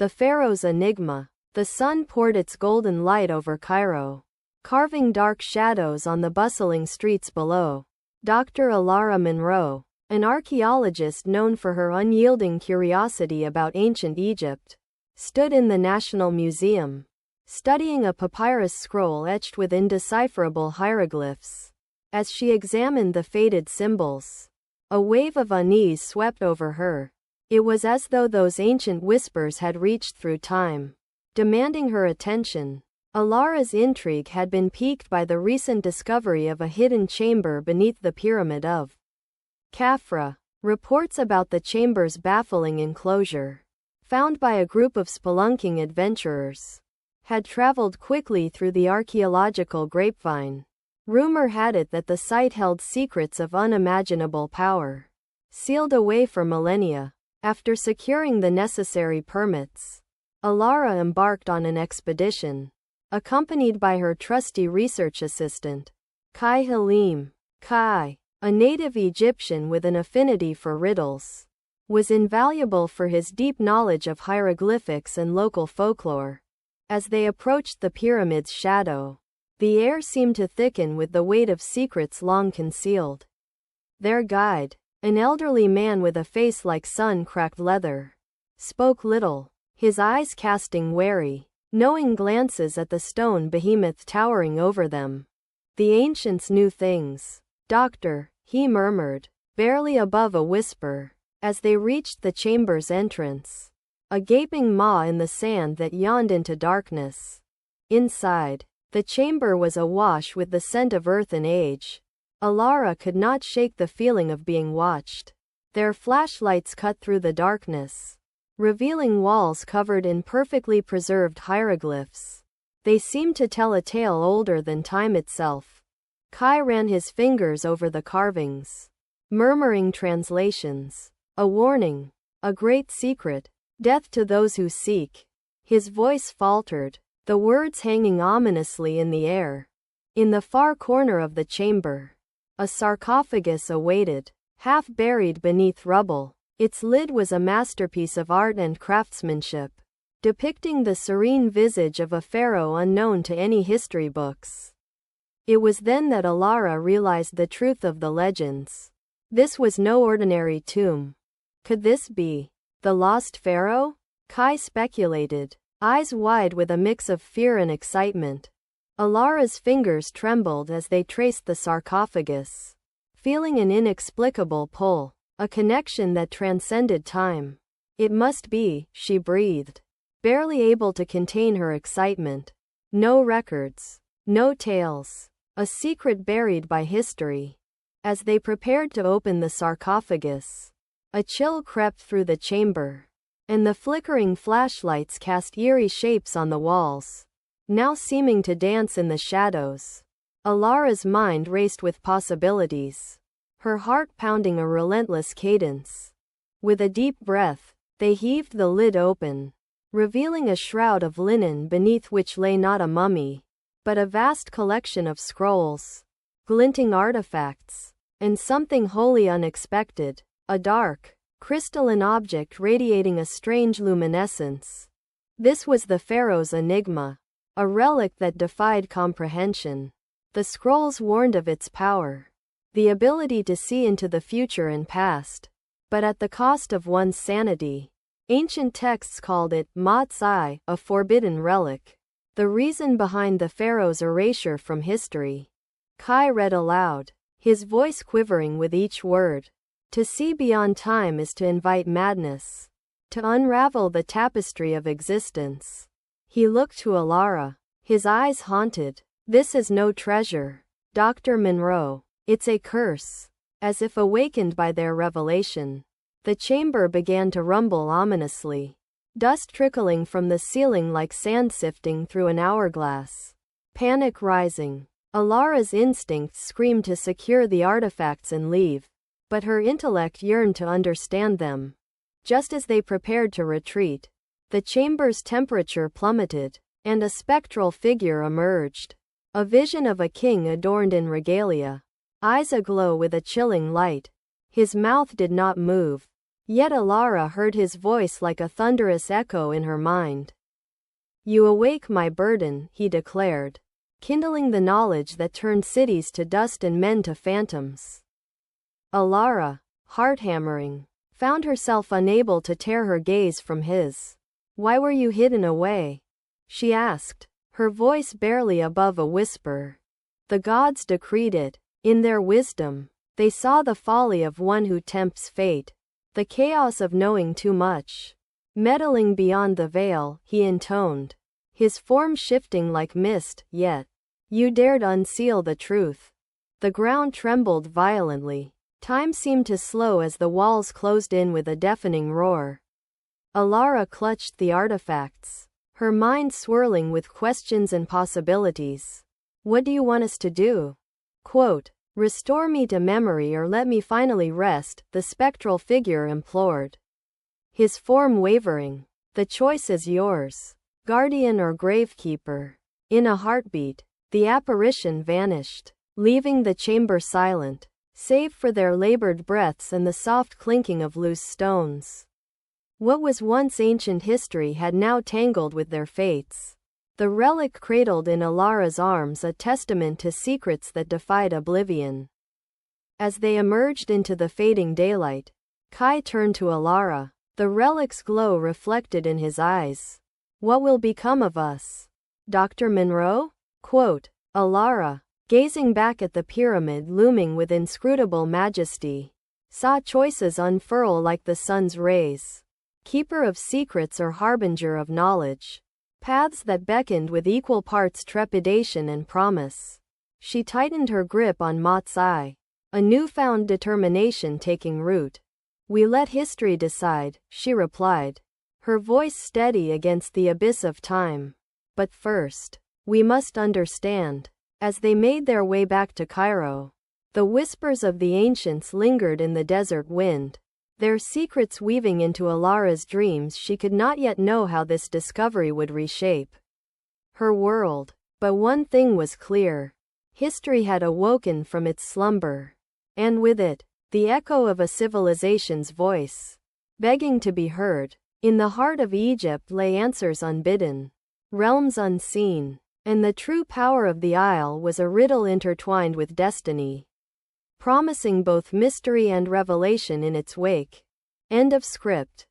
The Pharaoh's Enigma. The sun poured its golden light over Cairo, carving dark shadows on the bustling streets below. Dr. Alara Monroe, an archaeologist known for her unyielding curiosity about ancient Egypt, stood in the National Museum, studying a papyrus scroll etched with indecipherable hieroglyphs. As she examined the faded symbols, a wave of unease swept over her. It was as though those ancient whispers had reached through time, demanding her attention. Alara's intrigue had been piqued by the recent discovery of a hidden chamber beneath the Pyramid of Khafra. Reports about the chamber's baffling enclosure, found by a group of spelunking adventurers, had traveled quickly through the archaeological grapevine. Rumor had it that the site held secrets of unimaginable power, sealed away for millennia. After securing the necessary permits, Alara embarked on an expedition, accompanied by her trusty research assistant, Kai Halim. Kai, a native Egyptian with an affinity for riddles, was invaluable for his deep knowledge of hieroglyphics and local folklore. As they approached the pyramid's shadow, the air seemed to thicken with the weight of secrets long concealed. Their guide, an elderly man with a face like sun-cracked leather, spoke little, his eyes casting wary, knowing glances at the stone behemoth towering over them. The ancients knew things, Doctor, he murmured, barely above a whisper, as they reached the chamber's entrance, a gaping maw in the sand that yawned into darkness. Inside, the chamber was awash with the scent of earth and age. Alara could not shake the feeling of being watched. Their flashlights cut through the darkness, revealing walls covered in perfectly preserved hieroglyphs. They seemed to tell a tale older than time itself. Kai ran his fingers over the carvings, murmuring translations. A warning, a great secret, death to those who seek. His voice faltered, the words hanging ominously in the air. In the far corner of the chamber, a sarcophagus awaited, half buried beneath rubble. Its lid was a masterpiece of art and craftsmanship, depicting the serene visage of a pharaoh unknown to any history books. It was then that Alara realized the truth of the legends. This was no ordinary tomb. Could this be the lost pharaoh? Kai speculated, eyes wide with a mix of fear and excitement. Alara's fingers trembled as they traced the sarcophagus, feeling an inexplicable pull, a connection that transcended time. It must be, she breathed, barely able to contain her excitement. No records, no tales, a secret buried by history. As they prepared to open the sarcophagus, a chill crept through the chamber, and the flickering flashlights cast eerie shapes on the walls, now seeming to dance in the shadows. Alara's mind raced with possibilities, her heart pounding a relentless cadence. With a deep breath, they heaved the lid open, revealing a shroud of linen beneath which lay not a mummy, but a vast collection of scrolls, glinting artifacts, and something wholly unexpected, a dark, crystalline object radiating a strange luminescence. This was the pharaoh's enigma, a relic that defied comprehension. The scrolls warned of its power, the ability to see into the future and past, but at the cost of one's sanity. Ancient texts called it Matsai, a forbidden relic. The reason behind the pharaoh's erasure from history. Kai read aloud, his voice quivering with each word. To see beyond time is to invite madness, to unravel the tapestry of existence. He looked to Alara, his eyes haunted. This is no treasure, Dr. Monroe. It's a curse. As if awakened by their revelation, the chamber began to rumble ominously, dust trickling from the ceiling like sand sifting through an hourglass. Panic rising. Alara's instincts screamed to secure the artifacts and leave, but her intellect yearned to understand them. Just as they prepared to retreat, the chamber's temperature plummeted, and a spectral figure emerged. A vision of a king adorned in regalia, eyes aglow with a chilling light. His mouth did not move, Yet Alara heard his voice like a thunderous echo in her mind. "You awake my burden," he declared, kindling the knowledge that turned cities to dust and men to phantoms. Alara, heart-hammering, found herself unable to tear her gaze from his. "Why were you hidden away?" she asked, her voice barely above a whisper. "The gods decreed it. In their wisdom, they saw the folly of one who tempts fate, the chaos of knowing too much. Meddling beyond the veil," he intoned, his form shifting like mist, "yet you dared unseal the truth." The ground trembled violently. Time seemed to slow as the walls closed in with a deafening roar. Alara clutched the artifacts, her mind swirling with questions and possibilities. "What do you want us to do?" Quote, "Restore me to memory or let me finally rest," the spectral figure implored, his form wavering. "The choice is yours, guardian or gravekeeper." In a heartbeat, the apparition vanished, leaving the chamber silent, save for their labored breaths and the soft clinking of loose stones. What was once ancient history had now tangled with their fates. The relic cradled in Alara's arms, a testament to secrets that defied oblivion. As they emerged into the fading daylight, Kai turned to Alara, the relic's glow reflected in his eyes. "What will become of us, Dr. Monroe?" Quote, Alara, gazing back at the pyramid looming with inscrutable majesty, saw choices unfurl like the sun's rays. Keeper of secrets or harbinger of knowledge. Paths that beckoned with equal parts trepidation and promise. She tightened her grip on Mott's eye, a newfound determination taking root. "We let history decide," she replied, her voice steady against the abyss of time. "But first, we must understand." As they made their way back to Cairo, the whispers of the ancients lingered in the desert wind, their secrets weaving into Alara's dreams. She could not yet know how this discovery would reshape her world. But one thing was clear. History had awoken from its slumber, and with it, the echo of a civilization's voice, begging to be heard. In the heart of Egypt lay answers unbidden, realms unseen, and the true power of the Isle was a riddle intertwined with destiny, promising both mystery and revelation in its wake. End of script.